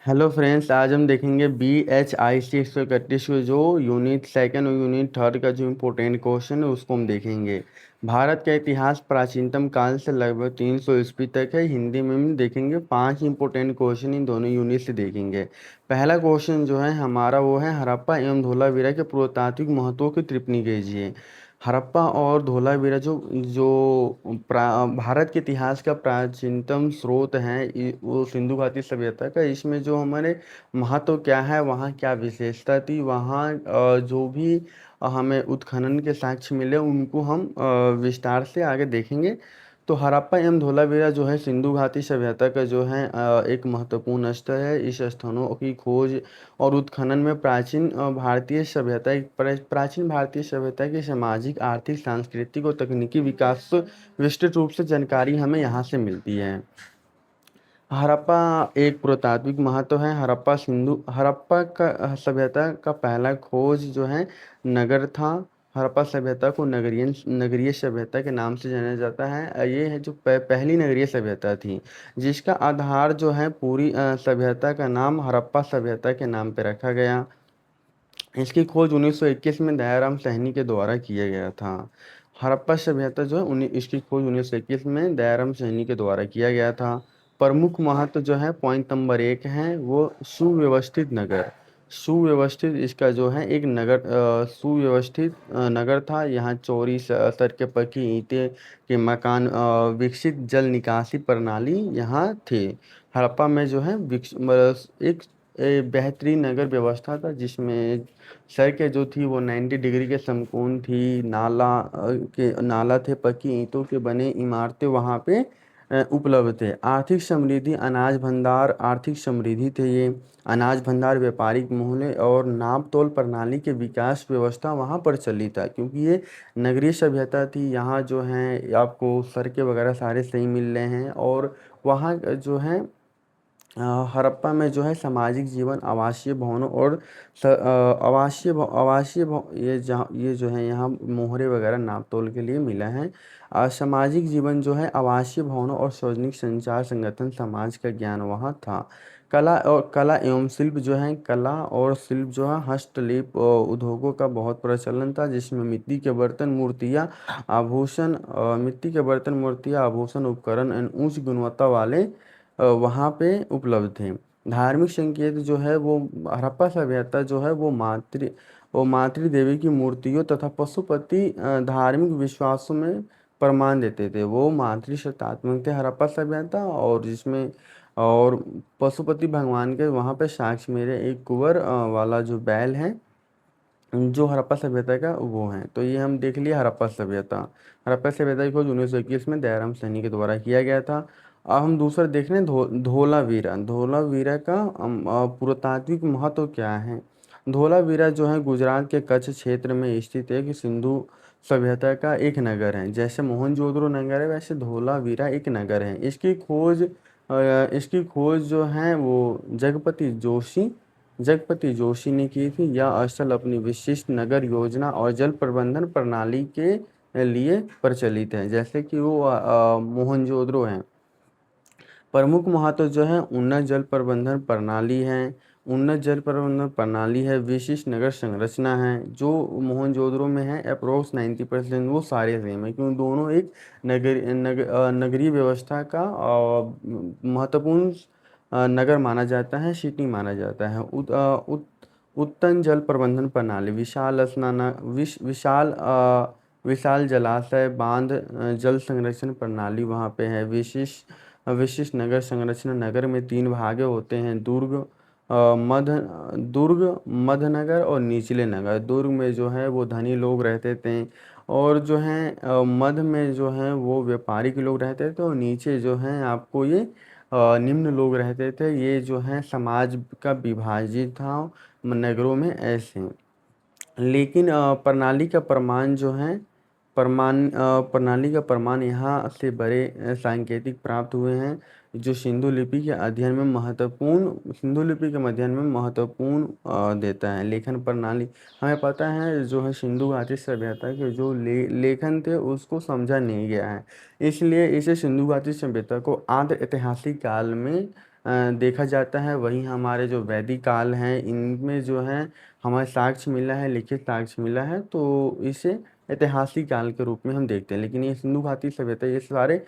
Hello friends, आज हम देखेंगे BHIC 131 को जो यूनिट सेकंड और यूनिट थर्ड का जो इम्पोर्टेंट क्वेश्चन है उसको हम देखेंगे। भारत का इतिहास प्राचीनतम काल से लगभग 300 ईस्वी तक है। हिंदी में हम देखेंगे 5 इम्पोर्टेंट क्वेश्चन इन दोनों यूनिट से देखेंगे। पहला क्वेश्चन जो है हमारा वो है हड़प्पा एवं धोलावीरा के पुरातात्विक महत्व की टिप्पणी कीजिए। हड़प्पा और धोलावीरा जो जो भारत के इतिहास का प्राचीनतम स्रोत है वो सिंधु घाटी सभ्यता का। इसमें जो हमारे महत्व क्या है, वहाँ क्या विशेषता थी, वहाँ जो भी हमें उत्खनन के साक्ष्य मिले उनको हम विस्तार से आगे देखेंगे। तो हड़प्पा एवं धोलावीरा जो है सिंधु घाटी सभ्यता का जो है एक महत्वपूर्ण स्थल है। इस स्थानों की खोज और उत्खनन में प्राचीन भारतीय सभ्यता के सामाजिक, आर्थिक, सांस्कृतिक और तकनीकी विकास विस्तृत रूप से जानकारी हमें यहाँ से मिलती है। हड़प्पा एक पुरातात्विक महत्व है। हड़प्पा का सभ्यता का पहला खोज जो है नगर था। हड़प्पा सभ्यता को नगरीय सभ्यता के नाम से जाना जाता है। ये है जो पहली नगरीय सभ्यता थी, जिसका आधार जो है पूरी सभ्यता का नाम हड़प्पा सभ्यता के नाम पे रखा गया। इसकी खोज 1921 में दयाराम साहनी के द्वारा किया गया था। हड़प्पा सभ्यता जो है इसकी खोज 1921 में दयाराम साहनी के द्वारा किया गया था। प्रमुख महत्व जो है पॉइंट नंबर 1 है वो सुव्यवस्थित नगर। सुव्यवस्थित इसका जो है एक नगर सुव्यवस्थित नगर था। यहाँ चौड़ी सड़कें, पक्की ईंटें के मकान, विकसित जल निकासी प्रणाली यहाँ थे। हड़प्पा में जो है एक बेहतरीन नगर व्यवस्था था, जिसमें सड़कें जो थी वो 90 डिग्री के समकोण थी। नाला थे, पक्की ईंटों के बने इमारतें वहाँ पे उपलब्ध थे। आर्थिक समृद्धि, अनाज भंडार, आर्थिक समृद्धि थे ये। अनाज भंडार, व्यापारिक मोहल्ले और नाप तोल प्रणाली के विकास व्यवस्था वहाँ पर चली था, क्योंकि ये नगरीय सभ्यता थी। यहाँ जो है आपको सड़कें वगैरह सारे सही मिल रहे हैं। और वहाँ जो है हड़प्पा में जो है सामाजिक जीवन, आवासीय भवनों और ये जो है यहाँ मोहरे वगैरह नाप तोल के लिए मिला है। सामाजिक जीवन जो है आवासीय भवनों और सार्वजनिक संचार, संगठन, समाज का ज्ञान वहाँ था। कला एवं शिल्प जो है, कला और शिल्प जो है हस्तशिल्प उद्योगों का बहुत प्रचलन था, जिसमें मिट्टी के बर्तन, मूर्तियाँ, आभूषण, उपकरण एवं उच्च गुणवत्ता वाले वहाँ पे उपलब्ध थे। धार्मिक संकेत जो है वो हड़प्पा सभ्यता जो है वो मातृ देवी की मूर्तियों तथा पशुपति धार्मिक विश्वासों में प्रमाण देते थे। वो मातृ सत्तात्मक थे हड़प्पा सभ्यता, और जिसमें और पशुपति भगवान के वहाँ पे साक्ष्य मेरे एक कुंवर वाला जो बैल है जो हड़प्पा सभ्यता का वो है। तो ये हम देख लिया हड़प्पा सभ्यता। हड़प्पा सभ्यता की खोज 1921 में दयाराम साहनी के द्वारा किया गया था। अब हम दूसरा देख रहे हैं धोलावीरा। धोलावीरा का पुरातात्विक महत्व क्या है। धोलावीरा जो है गुजरात के कच्छ क्षेत्र में स्थित एक सिंधु सभ्यता का एक नगर है। जैसे मोहनजोदड़ो नगर है, वैसे धोलावीरा एक नगर है। इसकी खोज जो है वो जगपति जोशी ने की थी। यह स्थल अपनी विशिष्ट नगर योजना और जल प्रबंधन प्रणाली के लिए प्रचलित है, जैसे कि वो मोहनजोदड़ो है। प्रमुख महत्व जो है उन्नत जल प्रबंधन प्रणाली है। विशिष्ट नगर संरचना है। जो मोहनजोदड़ो में है अप्रोक्स 90% वो सारे सेम है, क्योंकि दोनों एक नगरीय व्यवस्था का महत्वपूर्ण नगर माना जाता है, सिटी माना जाता है। उत्तम जल प्रबंधन प्रणाली, विशाल जलाशय, बांध, जल संरक्षण प्रणाली वहाँ पे है। विशिष्ट नगर संरचना, नगर में 3 भागे होते हैं: मध्य नगर और निचले नगर। दुर्ग में जो है वो धनी लोग रहते थे, और जो है मध्य में जो है वो व्यापारिक लोग रहते थे, और नीचे जो है आपको ये निम्न लोग रहते थे। ये जो है समाज का विभाजित था नगरों में ऐसे। लेकिन प्रणाली का प्रमाण यहाँ से बड़े सांकेतिक प्राप्त हुए हैं, जो सिंधु लिपि के अध्ययन में महत्वपूर्ण देता है। लेखन प्रणाली, हमें पता है जो है सिंधु घाटी सभ्यता के जो लेखन थे उसको समझा नहीं गया है, इसलिए इसे सिंधु घाटी सभ्यता को आद्य ऐतिहासिक काल में देखा जाता है। वहीं हमारे जो वैदिक काल हैं इनमें जो है हमारे साक्ष्य मिला है, लिखित साक्ष्य मिला है, तो इसे ऐतिहासिक काल के रूप में हम देखते हैं। लेकिन ये सिंधु घाटी सभ्यता ये सारे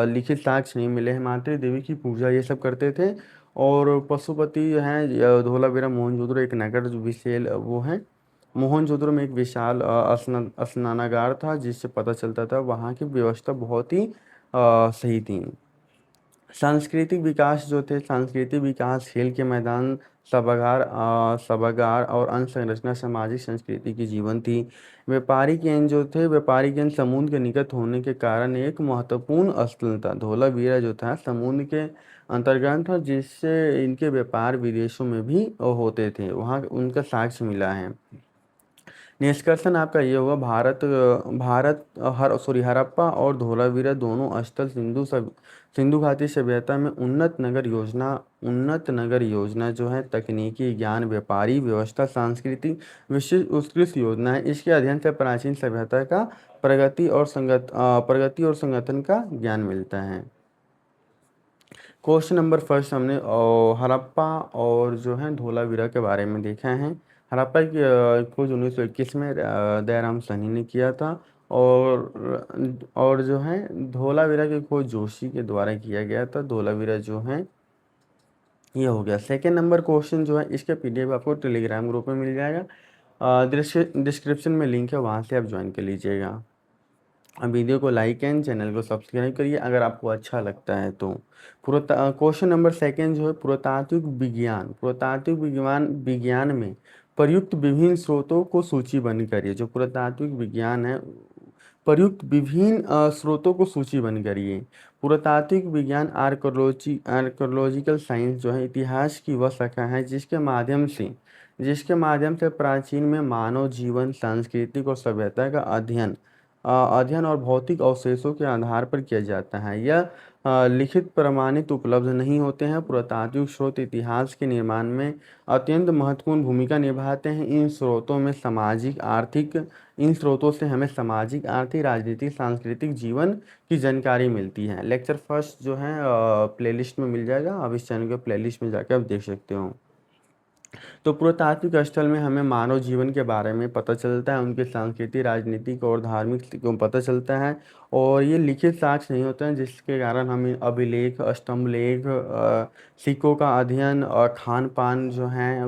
लिखित साक्ष्य नहीं मिले हैं। मातृ देवी की पूजा ये सब करते थे। और पशुपति हैं धोलावीरा मोहनजोदड़ो एक नगर जो विशेल वो है। मोहनजोदड़ो में एक विशाल स्नानागार था जिससे पता चलता था वहाँ की व्यवस्था बहुत ही सही थी। सांस्कृतिक विकास जो थे, सांस्कृतिक विकास खेल के मैदान, सभागार और अन्य संरचना सामाजिक संस्कृति की जीवन थी। व्यापारिक केंद्र जो थे, व्यापारिक केंद्र समुद्र के निकट होने के कारण एक महत्वपूर्ण स्थल था। धोलावीरा जो था समुद्र के अंतर्गत था जिससे इनके व्यापार विदेशों में भी होते थे, वहाँ उनका साक्ष्य मिला है। निष्कर्षण आपका ये होगा, भारत हरप्पा और धोलावीरा दोनों स्थल सिंधु घाटी सभ्यता में उन्नत नगर योजना जो है तकनीकी ज्ञान, व्यापारी व्यवस्था, सांस्कृतिक विशिष्ट उत्कृष्ट योजना है। इसके अध्ययन से प्राचीन सभ्यता का प्रगति और संगठन का ज्ञान मिलता है। क्वेश्चन नंबर फर्स्ट हमने हड़प्पा और जो है धोलावीरा के बारे में देखा है। हड़प्पा की खोज 1921 में दयाराम साहनी ने किया था। और जो है धोलावीरा की खोज जोशी के द्वारा किया गया था। धोलावीरा जो है ये हो गया। सेकेंड नंबर क्वेश्चन जो है इसका पीडीएफ आपको टेलीग्राम ग्रुप में मिल जाएगा। डिस्क्रिप्शन में लिंक है, वहाँ से आप ज्वाइन कर लीजिएगा। वीडियो को लाइक एंड चैनल को सब्सक्राइब करिए अगर आपको अच्छा लगता है तो। क्वेश्चन नंबर सेकेंड जो है पुरातात्विक विज्ञान में प्रयुक्त विभिन्न स्रोतों को सूचीबद्ध करिए। जो पुरातात्विक विज्ञान है, प्रयुक्त विभिन्न स्रोतों को सूचीबद्ध करिए। पुरातात्विक विज्ञान आर्कोलॉजिकल साइंस जो है इतिहास की वह शाखा है जिसके माध्यम से प्राचीन में मानव जीवन, सांस्कृतिक और सभ्यता का अध्ययन और भौतिक अवशेषों के आधार पर किया जाता है। यह लिखित प्रमाणित उपलब्ध नहीं होते हैं। पुरातात्विक स्रोत इतिहास के निर्माण में अत्यंत महत्वपूर्ण भूमिका निभाते हैं। इन स्रोतों से हमें सामाजिक, आर्थिक, राजनीतिक, सांस्कृतिक जीवन की जानकारी मिलती है। लेक्चर फर्स्ट जो है प्लेलिस्ट में मिल जाएगा, आप इस चैनल के प्लेलिस्ट में जाकर आप देख सकते हो। तो पुरातात्विक स्थल में हमें मानव जीवन के बारे में पता चलता है, उनके सांस्कृतिक, राजनीतिक और धार्मिक को पता चलता है। और ये लिखित साक्ष्य नहीं होते हैं जिसके कारण हमें अभिलेख, स्तंभ लेख, सिक्कों का अध्ययन और खान पान जो है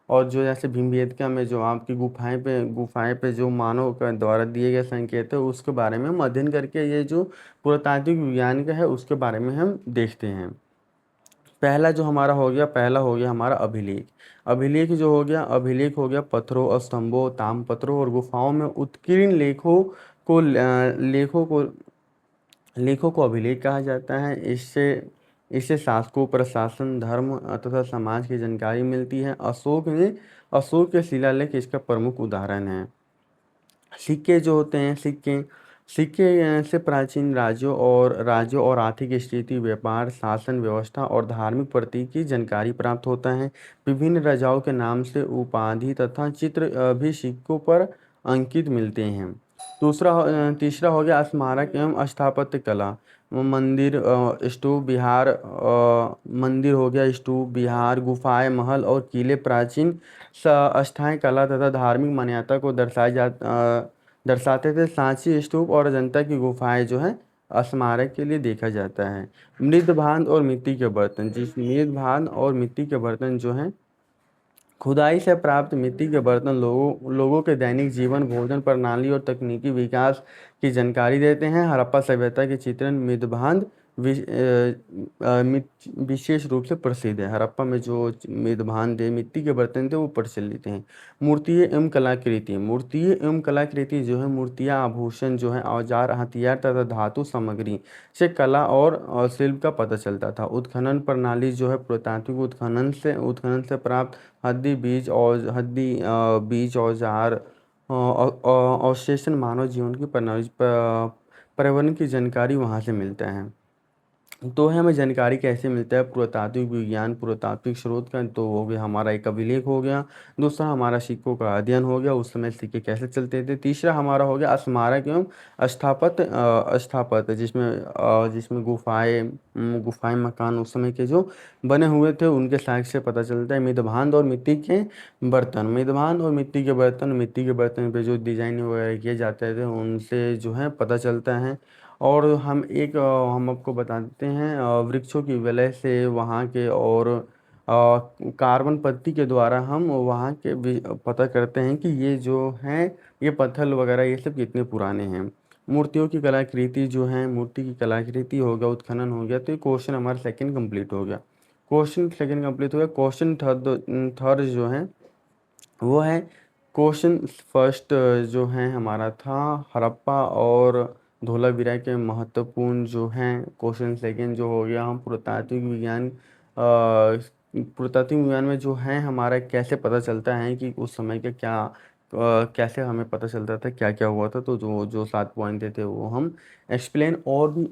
और जो जैसे भीमबेटका में जो आपकी गुफाएं पे जो मानव के द्वारा दिए गए संकेत है उसके बारे में हम अध्ययन करके ये जो पुरातात्विक विज्ञान का है उसके बारे में हम देखते हैं। पहला हो गया हमारा अभिलेख। अभिलेख हो गया पत्थरों, स्तंभों, ताम्रपत्रों और गुफाओं में उत्कीर्ण लेखों को अभिलेख कहा जाता है। इससे शासकों, प्रशासन, धर्म तथा समाज की जानकारी मिलती है। अशोक के शिलालेख इसका प्रमुख उदाहरण है। सिक्के जो होते हैं, सिक्के से प्राचीन राज्यों और आर्थिक स्थिति, व्यापार, शासन व्यवस्था और धार्मिक प्रतीक की जानकारी प्राप्त होता है। विभिन्न राजाओं के नाम से उपाधि तथा चित्र भी सिक्कों पर अंकित मिलते हैं। तीसरा हो गया स्मारक एवं स्थापत्य कला। मंदिर हो गया, स्तूप, विहार, गुफाएं, महल और किले प्राचीन अस्थायी कला तथा धार्मिक मान्यता को दर्शाते थे। सांची स्तूप और अजंता की गुफाएं जो है स्मारक के लिए देखा जाता है। मृद भांड और मिट्टी के बर्तन जो हैं, खुदाई से प्राप्त मिट्टी के बर्तन लोगों के दैनिक जीवन, भोजन प्रणाली और तकनीकी विकास की जानकारी देते हैं। हड़प्पा सभ्यता के चित्रण मृदभांड विशेष रूप से प्रसिद्ध है। हड़प्पा में जो मृदभांड थे, मिट्टी के बर्तन थे, वो प्रचलित हैं। मूर्तियाँ एवं कलाकृति जो है, मूर्तियाँ, आभूषण जो है, औजार, हथियार तथा धातु सामग्री से कला और शिल्प का पता चलता था। उत्खनन प्रणाली जो है, पुरातात्विक उत्खनन से प्राप्त हड्डी, बीज, औजार अवशेषण मानव जीवन की पर्यावरण की जानकारी वहाँ से मिलता है। तो है हमें जानकारी कैसे मिलता है पुरातात्विक विज्ञान पुरातात्विक स्रोत का, तो वो भी हमारा एक अभिलेख हो गया। दूसरा हमारा सिक्कों का अध्ययन हो गया, उस समय सिक्के कैसे चलते थे। तीसरा हमारा हो गया स्मारक एवं स्थापत्य जिसमें गुफाएं मकान उस समय के जो बने हुए थे उनके साक्ष्य से पता चलता है। मितभांड और मिट्टी के बर्तन पे जो डिजाइन वगैरह किए जाते थे उनसे जो है पता चलता है। और हम आपको बता देते हैं वृक्षों की विलय से वहाँ के और कार्बन पत्ती के द्वारा हम वहाँ के पता करते हैं कि ये जो हैं ये पत्थर वगैरह ये सब कितने पुराने हैं। मूर्तियों की कलाकृति जो है मूर्ति की कलाकृति हो गया उत्खनन हो गया, तो ये क्वेश्चन हमारा सेकंड कंप्लीट हो गया। क्वेश्चन सेकंड कंप्लीट हो गया। क्वेश्चन थर्ड थर्ड जो है वो है क्वेश्चन फर्स्ट जो है हमारा था हड़प्पा और धोलावीरा के महत्वपूर्ण जो हैं। क्वेश्चन सेकंड जो हो गया हम पुरातात्विक विज्ञान में जो है हमारा कैसे पता चलता है कि उस समय के क्या कैसे हमें पता चलता था क्या क्या हुआ था। तो जो जो 7 पॉइंट थे वो हम एक्सप्लेन और भी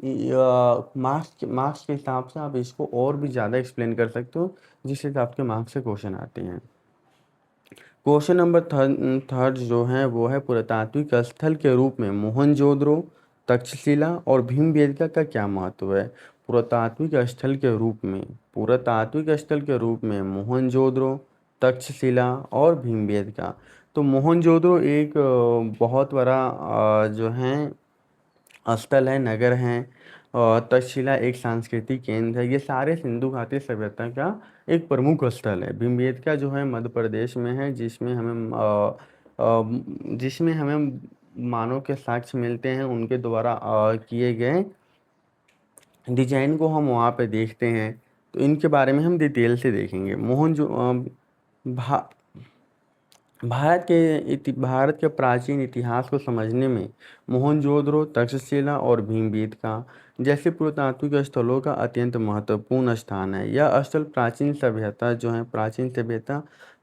मार्क्स के हिसाब से आप इसको और भी ज़्यादा एक्सप्लेन कर सकते हो जिस हिसाब के मार्क्स से क्वेश्चन आते हैं। क्वेश्चन नंबर थर्ड जो है वो है पुरातात्विक स्थल के रूप में मोहनजोदड़ो तक्षशिला और भीमबेटका का क्या महत्व है। पुरातात्विक स्थल के रूप में पुरातात्विक स्थल के रूप में मोहनजोदड़ो तक्षशिला और भीमबेटका। तो मोहनजोदड़ो एक बहुत बड़ा जो है स्थल है नगर है। और तक्षशिला एक सांस्कृतिक केंद्र है। ये सारे सिंधु घाटी सभ्यता का एक प्रमुख स्थल है। भीमबेटका जो है मध्य प्रदेश में है जिसमें हमें मानव के साक्ष्य मिलते हैं उनके द्वारा किए गए डिजाइन को हम वहाँ पे देखते हैं। तो इनके बारे में हम डिटेल से देखेंगे। भा, भारत के प्राचीन इतिहास को समझने में मोहनजोदड़ो तक्षशिला और भीमबेटका जैसे पुरातात्विक स्थलों का अत्यंत महत्वपूर्ण स्थान है। यह स्थल प्राचीन सभ्यता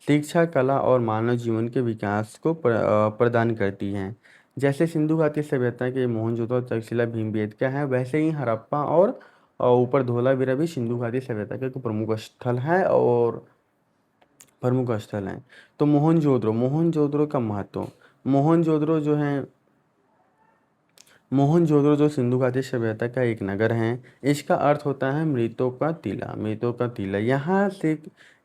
शिक्षा कला और मानव जीवन के विकास को प्रदान करती हैं। जैसे सिंधु घाटी सभ्यता के मोहनजोदड़ो तक्षशिला भीमबेटका है, वैसे ही हड़प्पा और ऊपर धोलावीरा भी सिंधु घाटी सभ्यता का एक प्रमुख स्थल है और प्रमुख स्थल हैं। तो मोहनजोदड़ो का महत्व। मोहनजोदड़ो जो है मोहनजोदड़ो जो सिंधु घाटी सभ्यता का एक नगर है। इसका अर्थ होता है मृतों का टीला।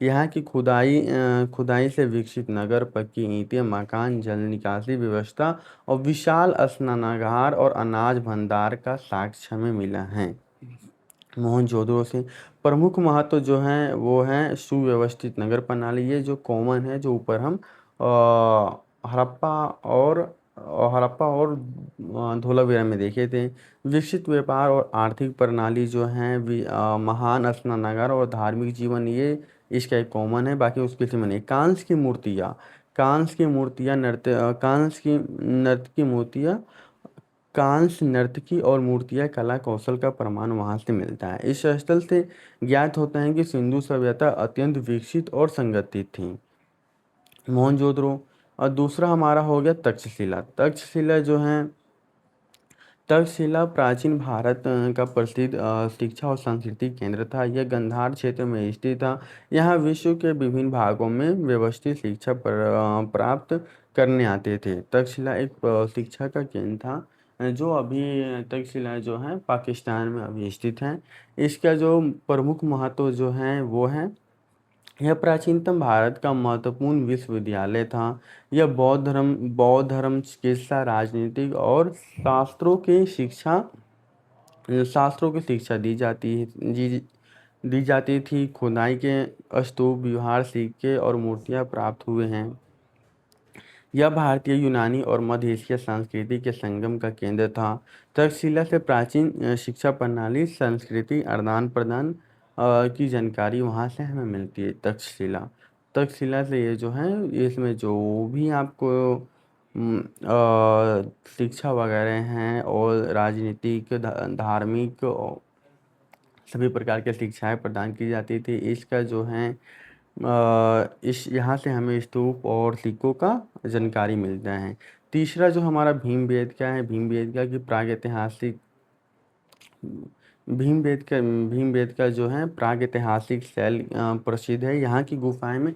यहाँ की खुदाई से विकसित नगर पक्की ईंटें मकान जल निकासी व्यवस्था और विशाल स्नानागार और अनाज भंडार का साक्ष्य हमें मिला है। मोहनजोदड़ो से प्रमुख महत्व जो है वो है सुव्यवस्थित नगर प्रणाली। ये जो कॉमन है जो ऊपर हम हड़प्पा और धोलावीरा में देखे थे। विकसित व्यापार और आर्थिक प्रणाली जो है महान स्नानागार और धार्मिक जीवन ये इसका एक कॉमन है। बाकी उसके से मैंने कांस की मूर्तियाँ कांस्य नर्तकी और मूर्तियाँ कला कौशल का प्रमाण वहाँ से मिलता है। इस स्थल से ज्ञात होता है कि सिंधु सभ्यता अत्यंत विकसित और संगठित थी। मोहनजोदड़ो। और दूसरा हमारा हो गया तक्षशिला जो है तक्षशिला प्राचीन भारत का प्रसिद्ध शिक्षा और सांस्कृतिक केंद्र था। यह गंधार क्षेत्र में स्थित था। यहाँ विश्व के विभिन्न भागों में व्यवस्थित शिक्षा प्राप्त करने आते थे। तक्षशिला एक शिक्षा का केंद्र था जो अभी तक्षशिला जो है पाकिस्तान में अभी स्थित है। इसका जो प्रमुख महत्व जो है वो है यह प्राचीनतम भारत का महत्वपूर्ण विश्वविद्यालय था। यह बौद्ध धर्म चिकित्सा राजनीतिक और शास्त्रों की शिक्षा दी जाती थी। खुदाई के स्तूप विहार सिक्के और मूर्तियां प्राप्त हुए हैं। यह भारतीय यूनानी और मध्य एशिया संस्कृति के संगम का केंद्र था। तक्षशिला से प्राचीन शिक्षा प्रणाली संस्कृति आदान प्रदान की जानकारी वहाँ से हमें मिलती है। तक्षशिला से ये जो है इसमें जो भी आपको शिक्षा वगैरह हैं और राजनीतिक धार्मिक और सभी प्रकार की शिक्षाएं प्रदान की जाती थी। इसका जो है इस यहाँ से हमें स्तूप और सिक्कों का जानकारी मिलता है। तीसरा जो हमारा भीमबेटका है, भीमबेटका की भीमबेटका जो है प्रागैतिहासिक शैल प्रसिद्ध है। यहाँ की गुफाएं में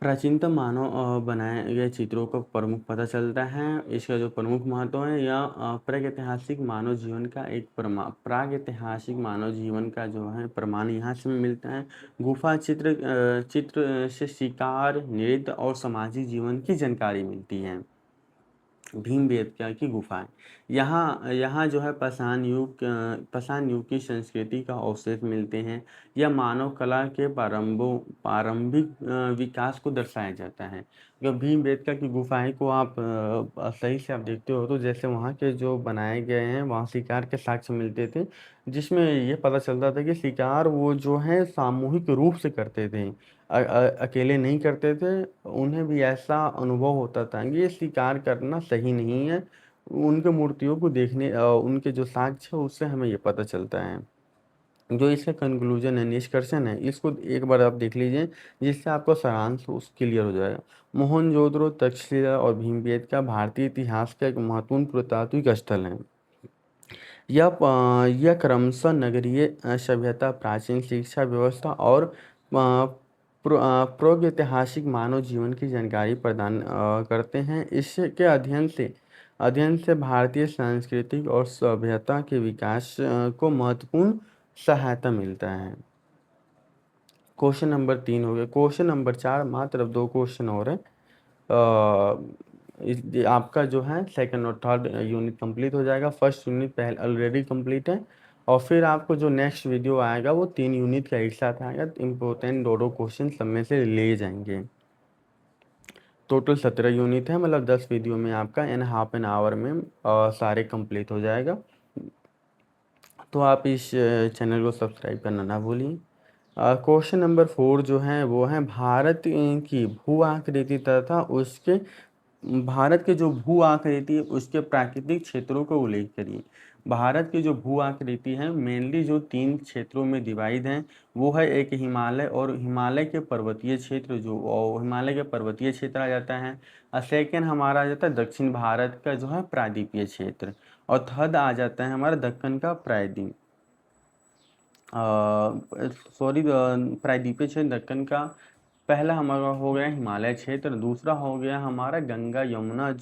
प्राचीनतम मानव बनाए गए चित्रों का प्रमुख पता चलता है। इसका जो प्रमुख महत्व है, यह प्रागैतिहासिक मानव जीवन का प्रागैतिहासिक मानव जीवन का जो है प्रमाण यहाँ से मिलता है। गुफा चित्र से शिकार, नृत्य और सामाजिक जीवन की जानकारी मिलती है। भीमबेटका की गुफाएं, यहाँ यहाँ जो है पाषाण युग की संस्कृति का अवशेष मिलते हैं। यह मानव कला के प्रारंभिक विकास को दर्शाया जाता है। अगर भीमबेटका की गुफाएं को आप सही से आप देखते हो तो जैसे वहाँ के जो बनाए गए हैं, वहाँ शिकार के साक्ष्य मिलते थे, जिसमें ये पता चलता था कि शिकार वो जो है सामूहिक रूप से करते थे, अकेले नहीं करते थे। उन्हें भी ऐसा अनुभव होता था कि ये शिकार करना सही नहीं है। उनके मूर्तियों को देखने उनके जो साक्ष्य है उससे हमें ये पता चलता है। जो इसका कंक्लूजन है, निष्कर्षण है, इसको एक बार आप देख लीजिए, जिससे आपको सारांश उस क्लियर हो जाएगा। मोहनजोदड़ो, तक्षशिला और भीमबेटका भारतीय इतिहास का एक महत्वपूर्ण पुरातात्विक स्थल है। यह क्रमशः नगरीय सभ्यता, प्राचीन शिक्षा व्यवस्था और प्रागैतिहासिक मानव जीवन की जानकारी प्रदान करते हैं। इसके अध्ययन से भारतीय सांस्कृतिक और सभ्यता के विकास को महत्वपूर्ण सहायता मिलता है। क्वेश्चन नंबर 3 हो गया। क्वेश्चन नंबर 4, मात्र अब 2 क्वेश्चन और है। आपका जो है सेकंड और थर्ड यूनिट कंप्लीट हो जाएगा। फर्स्ट यूनिट पहले ऑलरेडी कंप्लीट है, और फिर आपको जो नेक्स्ट वीडियो आएगा वो 3 यूनिट का एक साथ आएगा। इम्पोर्टेंट 2 क्वेश्चन सब में से ले जाएंगे। टोटल 17 यूनिट है, मतलब 10 वीडियो में आपका हाफ एन आवर में सारे कंप्लीट हो जाएगा। तो आप इस चैनल को सब्सक्राइब करना ना भूलिए। क्वेश्चन नंबर 4 जो है वो है भारत की भू आकृति तथा उसके भारत के जो भू आकृति है उसके प्राकृतिक क्षेत्रों को उल्लेख करिए। भारत की जो भू आकृति है मेनली जो 3 क्षेत्रों में डिवाइड है, वो है एक हिमालय और हिमालय के पर्वतीय क्षेत्र, जो हिमालय के पर्वतीय क्षेत्र आ जाता है। और सेकेंड हमारा आ जाता है दक्षिण भारत का जो है प्रायद्वीपीय क्षेत्र, और थर्ड आ जाता है हमारा दक्कन का प्रायद्वीप प्रायद्वीपीय क्षेत्र दक्कन का। पहला हमारा हो गया हिमालय क्षेत्र, दूसरा हो गया हमारा गंगा यमुना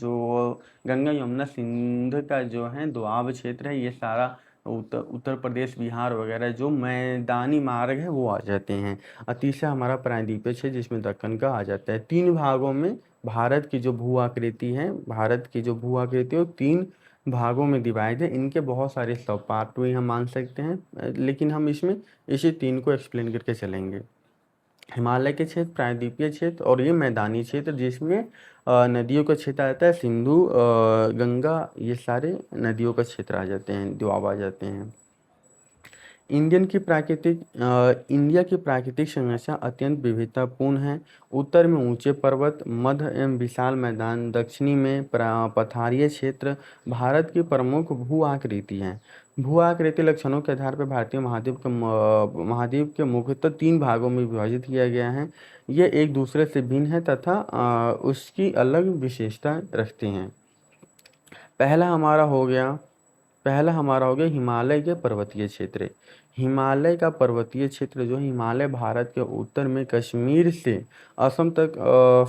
सिंध का जो है दोआब क्षेत्र है। ये सारा उत्तर प्रदेश, बिहार वगैरह जो मैदानी मार्ग है वो आ जाते हैं। और तीसरा हमारा प्रायद्वीपीय क्षेत्र जिसमें दक्कन का आ जाता है। 3 भागों में भारत की जो भू आकृति है, भारत की जो भू आकृति है वो 3 भागों में डिवाइड है। इनके बहुत सारे सब पार्ट भी हम मान सकते हैं, लेकिन हम इसमें इसी 3 को एक्सप्लेन करके चलेंगे। हिमालय के क्षेत्र, प्रायद्वीपीय क्षेत्र और ये मैदानी क्षेत्र जिसमें नदियों का क्षेत्र आता है, सिंधु, गंगा, ये सारे नदियों का क्षेत्र आ जाते हैं, दोआब आ जाते हैं। इंडिया की प्राकृतिक संरचना अत्यंत विविधतापूर्ण है। उत्तर में ऊंचे पर्वत, मध्य एवं विशाल मैदान, दक्षिणी में पठारीय क्षेत्र भारत की प्रमुख भू आकृति हैं। भू आकृति लक्षणों के आधार पर भारतीय महाद्वीप के मुख्यतः 3 भागों में विभाजित किया गया है। ये एक दूसरे से भिन्न है तथा उसकी अलग विशेषता रखते हैं। पहला हमारा हो गया हिमालय के पर्वतीय क्षेत्र। हिमालय का पर्वतीय क्षेत्र जो हिमालय भारत के उत्तर में कश्मीर से असम तक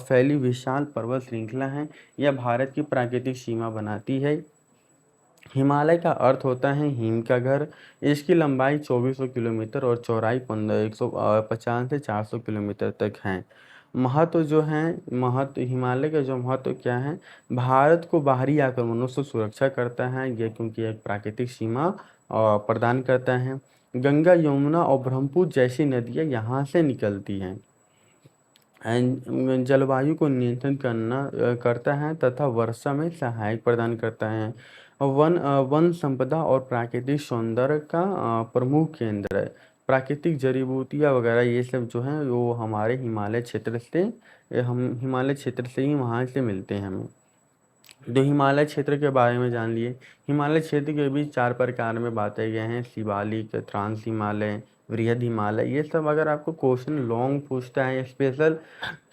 फैली विशाल पर्वत श्रृंखला है। यह भारत की प्राकृतिक सीमा बनाती है। हिमालय का अर्थ होता है हिम का घर। इसकी लंबाई 2400 किलोमीटर और चौड़ाई 150 से 400 किलोमीटर तक है। हिमालय का जो महत्व क्या है, भारत को बाहरी आक्रमणों से सुरक्षा करता है यह, क्योंकि एक प्राकृतिक सीमा प्रदान करता है। गंगा, यमुना और ब्रह्मपुत्र जैसी नदियाँ यहाँ से निकलती हैं। जलवायु को नियंत्रित करता है तथा वर्षा में सहायक प्रदान करता है। वन संपदा और प्राकृतिक सौंदर्य का प्रमुख केंद्र है। प्राकृतिक जड़ी बूटियाँ वगैरह ये सब जो हैं वो हमारे हिमालय क्षेत्र से ही वहाँ से मिलते हैं हमें। तो हिमालय क्षेत्र के बारे में जान लिए। हिमालय क्षेत्र के भी 4 प्रकार में बांटे गए हैं, शिवालिक, ट्रांस हिमालय, वृहद हिमालय। ये सब अगर आपको क्वेश्चन लॉन्ग पूछता है, स्पेशल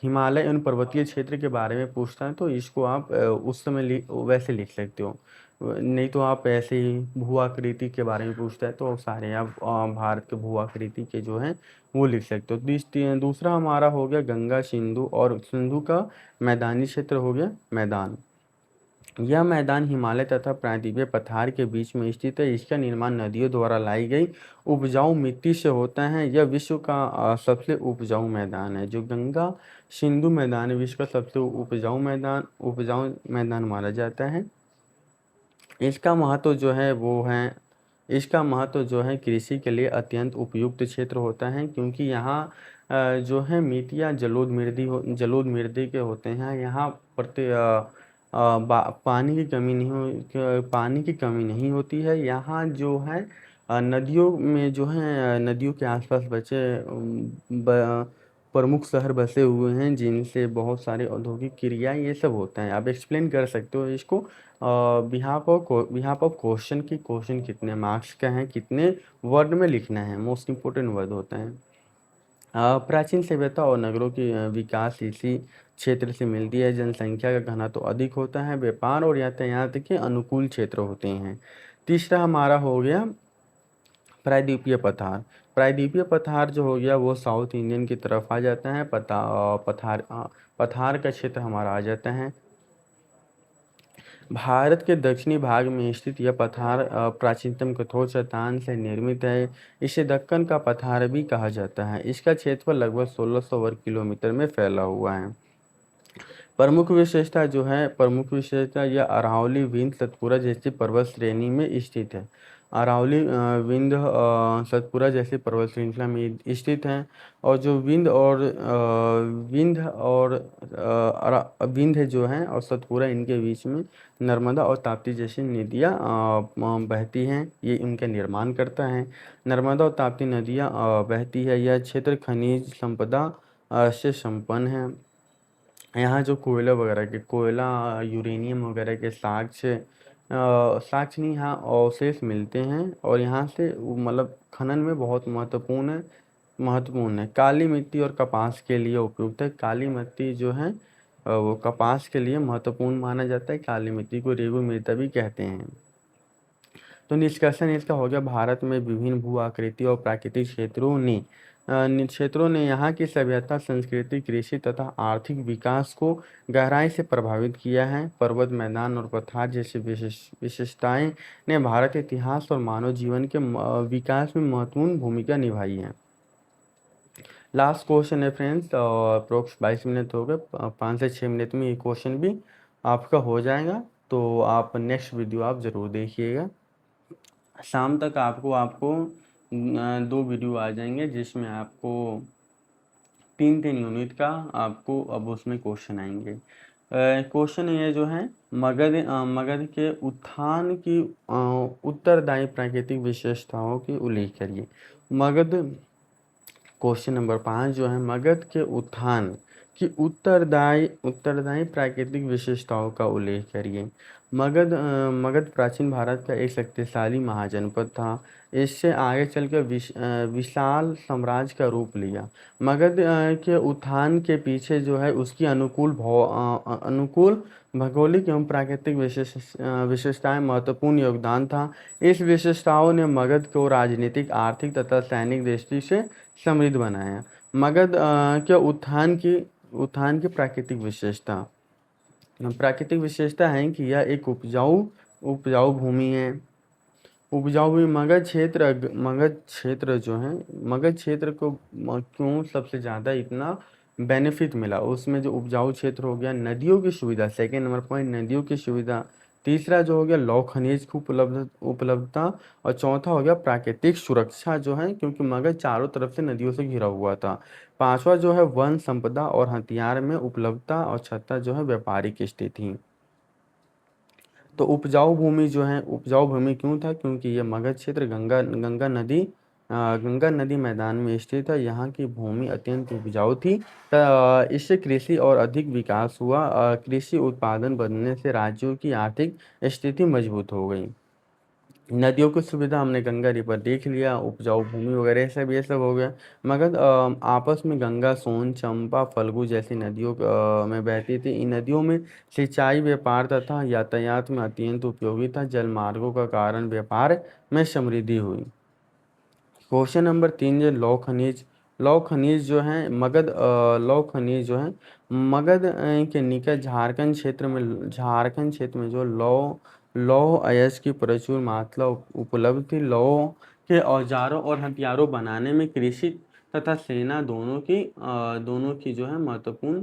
हिमालय उन पर्वतीय क्षेत्र के बारे में पूछता है, तो इसको आप उस समय वैसे लिख सकते हो। नहीं तो आप ऐसे ही भू आकृति के बारे में पूछता है तो सारे आप भारत के भू आकृति के जो हैं वो लिख सकते हो। दूसरा हमारा हो गया गंगा सिंधु, और सिंधु का मैदानी क्षेत्र हो गया मैदान। यह मैदान हिमालय तथा प्रायद्वीपीय पठार के बीच में स्थित है। इसका निर्माण नदियों द्वारा लाई गई उपजाऊ मिट्टी से होता है। यह विश्व का सबसे उपजाऊ मैदान है। जो गंगा सिंधु मैदान है विश्व का सबसे उपजाऊ मैदान माना जाता है। इसका महत्व जो है वो है इसका महत्व जो है कृषि के लिए अत्यंत उपयुक्त क्षेत्र होता है, क्योंकि यहाँ जो है मिट्टियाँ जलोढ़ मृदा के होते हैं। यहाँ पानी की कमी नहीं होती है। यहाँ जो है नदियों में जो है नदियों के आसपास प्रमुख शहर बसे हुए हैं, जिनसे बहुत सारे औद्योगिक क्रियाएं ये सब होता है। आप एक्सप्लेन कर सकते हो इसको बिहाफ ऑफ क्वेश्चन की क्वेश्चन कितने मार्क्स का है, कितने वर्ड में लिखना है, मोस्ट इंपोर्टेंट वर्ड होता है। प्राचीन सभ्यता और नगरों की विकास इसी क्षेत्र से मिलती है। जनसंख्या का घनत्व तो अधिक होता है। व्यापार और यातायात के अनुकूल क्षेत्र होते हैं। तीसरा हमारा हो गया प्रायद्वीपीय पठार। प्रायद्वीपीय पठार जो हो गया वो साउथ इंडियन की तरफ आ जाता है। पठार का क्षेत्र हमारा आ जाता है। भारत के दक्षिणी भाग में स्थित यह पठार प्राचीनतम कठोर चट्टान से निर्मित है। इसे दक्कन का पठार भी कहा जाता है। इसका क्षेत्रफल लगभग 1600 वर्ग किलोमीटर में फैला हुआ है। प्रमुख विशेषता यह अरावली विंध्य सतपुरा जैसी पर्वत श्रेणी में स्थित है। अरावली विंध्य सतपुरा जैसी पर्वत श्रृंखला में स्थित है। और जो विंध्य जो है और सतपुरा, इनके बीच में नर्मदा और ताप्ती जैसी नदियाँ बहती हैं। ये इनका निर्माण करता है। नर्मदा और ताप्ती नदियाँ बहती है। यह क्षेत्र खनिज संपदा से संपन्न है। यहाँ जो कोयला यूरेनियम वगैरह के साक्ष्य नहीं, यहाँ अवशेष मिलते हैं और यहाँ से मतलब खनन में बहुत महत्वपूर्ण है। काली मिट्टी और कपास के लिए उपयुक्त है। काली मिट्टी जो है वो कपास के लिए महत्वपूर्ण माना जाता है। काली मिट्टी को रेगू मृदा भी कहते हैं। तो निष्कर्षण इसका हो गया, भारत में विभिन्न भू आकृति और प्राकृतिक क्षेत्रों ने यहाँ की सभ्यता, संस्कृति, कृषि तथा आर्थिक विकास को गहराई से प्रभावित किया है। पर्वत, मैदान और पठार जैसी विशेषताएं ने भारत के इतिहास और मानव जीवन के विकास में महत्वपूर्ण भूमिका निभाई है। लास्ट क्वेश्चन है फ्रेंड्स, अप्रोक्स 22 मिनट हो गए। 5 से 6 मिनट में ये क्वेश्चन भी आपका हो जाएगा। तो आप नेक्स्ट वीडियो आप ज़रूर देखिएगा। शाम तक आपको 2 वीडियो आ जाएंगे, जिसमें आपको 3 यूनिट का आपको अब उसमें क्वेश्चन आएंगे। क्वेश्चन ये जो है, मगध के उत्थान की उत्तरदायी प्राकृतिक विशेषताओं की उल्लेख करिए। क्वेश्चन नंबर 5 जो है, मगध के उत्थान की उत्तरदायी प्राकृतिक विशेषताओं का उल्लेख करिए। मगध प्राचीन भारत का एक शक्तिशाली महाजनपद था। इससे आगे चलकर विशाल साम्राज्य का रूप लिया। मगध के उत्थान के पीछे जो है उसकी अनुकूल भौगोलिक एवं प्राकृतिक विशेषताएं महत्वपूर्ण योगदान था। इस विशेषताओं ने मगध को राजनीतिक, आर्थिक तथा सैनिक दृष्टि से समृद्ध बनाया। मगध के उत्थान की प्राकृतिक विशेषता है कि यह एक उपजाऊ भूमि है। मगध क्षेत्र को क्यों सबसे ज़्यादा इतना बेनिफिट मिला, उसमें जो उपजाऊ क्षेत्र हो गया, नदियों की सुविधा, सेकेंड नंबर पॉइंट नदियों की सुविधा। तीसरा जो हो गया लौह खनिज की उपलब्धता। और चौथा हो गया प्राकृतिक सुरक्षा जो है, क्योंकि मगध चारों तरफ से नदियों से घिरा हुआ था। पांचवा जो है वन संपदा और हथियार में उपलब्धता। और छठा जो है व्यापारिक स्थिति। तो उपजाऊ भूमि क्यों था, क्योंकि यह मगध क्षेत्र गंगा नदी मैदान में स्थित है। यहाँ की भूमि अत्यंत उपजाऊ थी। इससे कृषि और अधिक विकास हुआ। कृषि उत्पादन बढ़ने से राज्यों की आर्थिक स्थिति मजबूत हो गई। नदियों की सुविधा हमने गंगा रिवर देख लिया, उपजाऊ भूमि वगैरह ये सब हो गया। मगध आपस में गंगा, सोन, चंपा, फल्गु जैसी नदियों में बहती थी। इन नदियों में सिंचाई, व्यापार तथा यातायात में अत्यंत उपयोगी था। जल मार्गों का कारण व्यापार में समृद्धि हुई। क्वेश्चन नंबर 3 जो लौह खनिज। लौह खनिज जो है लौह खनिज जो है मगध के निकट झारखंड क्षेत्र में जो लौह अयस्क की प्रचुर मात्रा उपलब्ध थी। लौह के औजारों और हथियारों बनाने में कृषि तथा सेना दोनों की जो है महत्वपूर्ण,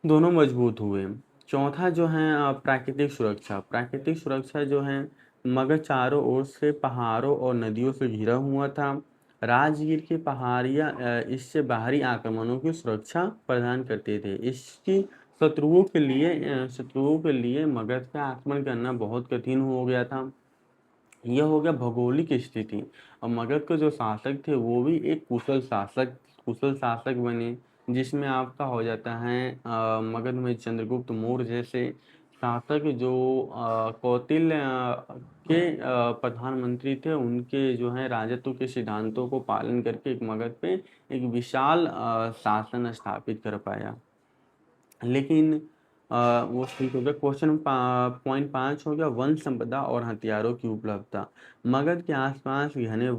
दोनों मजबूत हुए। चौथा जो है प्राकृतिक सुरक्षा। प्राकृतिक सुरक्षा जो है मगध चारों ओर से पहाड़ों और नदियों से घिरा हुआ था। राजगीर की पहाड़ियाँ इससे बाहरी आक्रमणों की सुरक्षा प्रदान करते थे। इसकी शत्रुओं के लिए मगध का आक्रमण करना बहुत कठिन हो गया था। यह हो गया भौगोलिक स्थिति। और मगध के जो शासक थे वो भी एक कुशल शासक बने, जिसमें आपका हो जाता है मगध में चंद्रगुप्त मौर्य जैसे शासक जो कौटिल्य के प्रधानमंत्री थे। उनके जो है राजत्व के सिद्धांतों को पालन करके एक मगध पे एक विशाल शासन स्थापित कर पाया। लेकिन वो ठीक हो गया। क्वेश्चन पॉइंट 5 हो गया वन संपदा और हथियारों की उपलब्धता। मगध के आसपास घने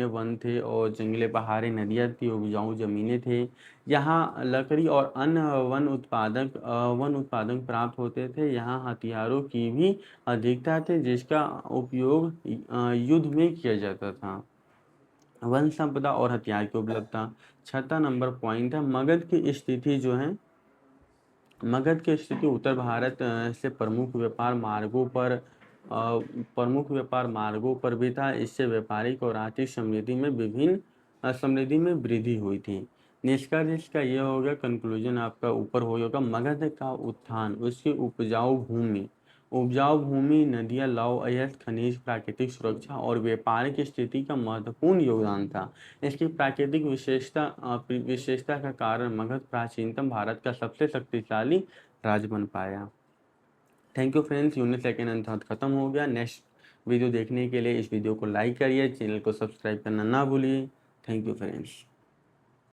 वन थे और जंगले, पहाड़ी, नदियाँ थी, उपजाऊ जमीनें थे। यहाँ लकड़ी और अन्य वन उत्पादक प्राप्त होते थे। यहाँ हथियारों की भी अधिकता थी, जिसका उपयोग युद्ध में किया जाता था। वन संपदा और हथियार की उपलब्धता। छठा नंबर पॉइंट है मगध की स्थिति उत्तर भारत से प्रमुख व्यापार मार्गों पर भी था। इससे व्यापारिक और आर्थिक समृद्धि में वृद्धि हुई थी। निष्कर्ष इसका यह हो गया, कंक्लूजन आपका ऊपर हो होगा। मगध का उत्थान उसकी उपजाऊ भूमि, नदियाँ, लौह अयस्क, खनिज, प्राकृतिक सुरक्षा और व्यापारिक स्थिति का महत्वपूर्ण योगदान था। इसकी प्राकृतिक विशेषता का कारण मगध प्राचीनतम भारत का सबसे शक्तिशाली राज्य बन पाया। Thank you friends, unit second and third खत्म हो गया। नेक्स्ट वीडियो देखने के लिए इस वीडियो को लाइक करिए, चैनल को सब्सक्राइब करना ना भूलिए। Thank you friends.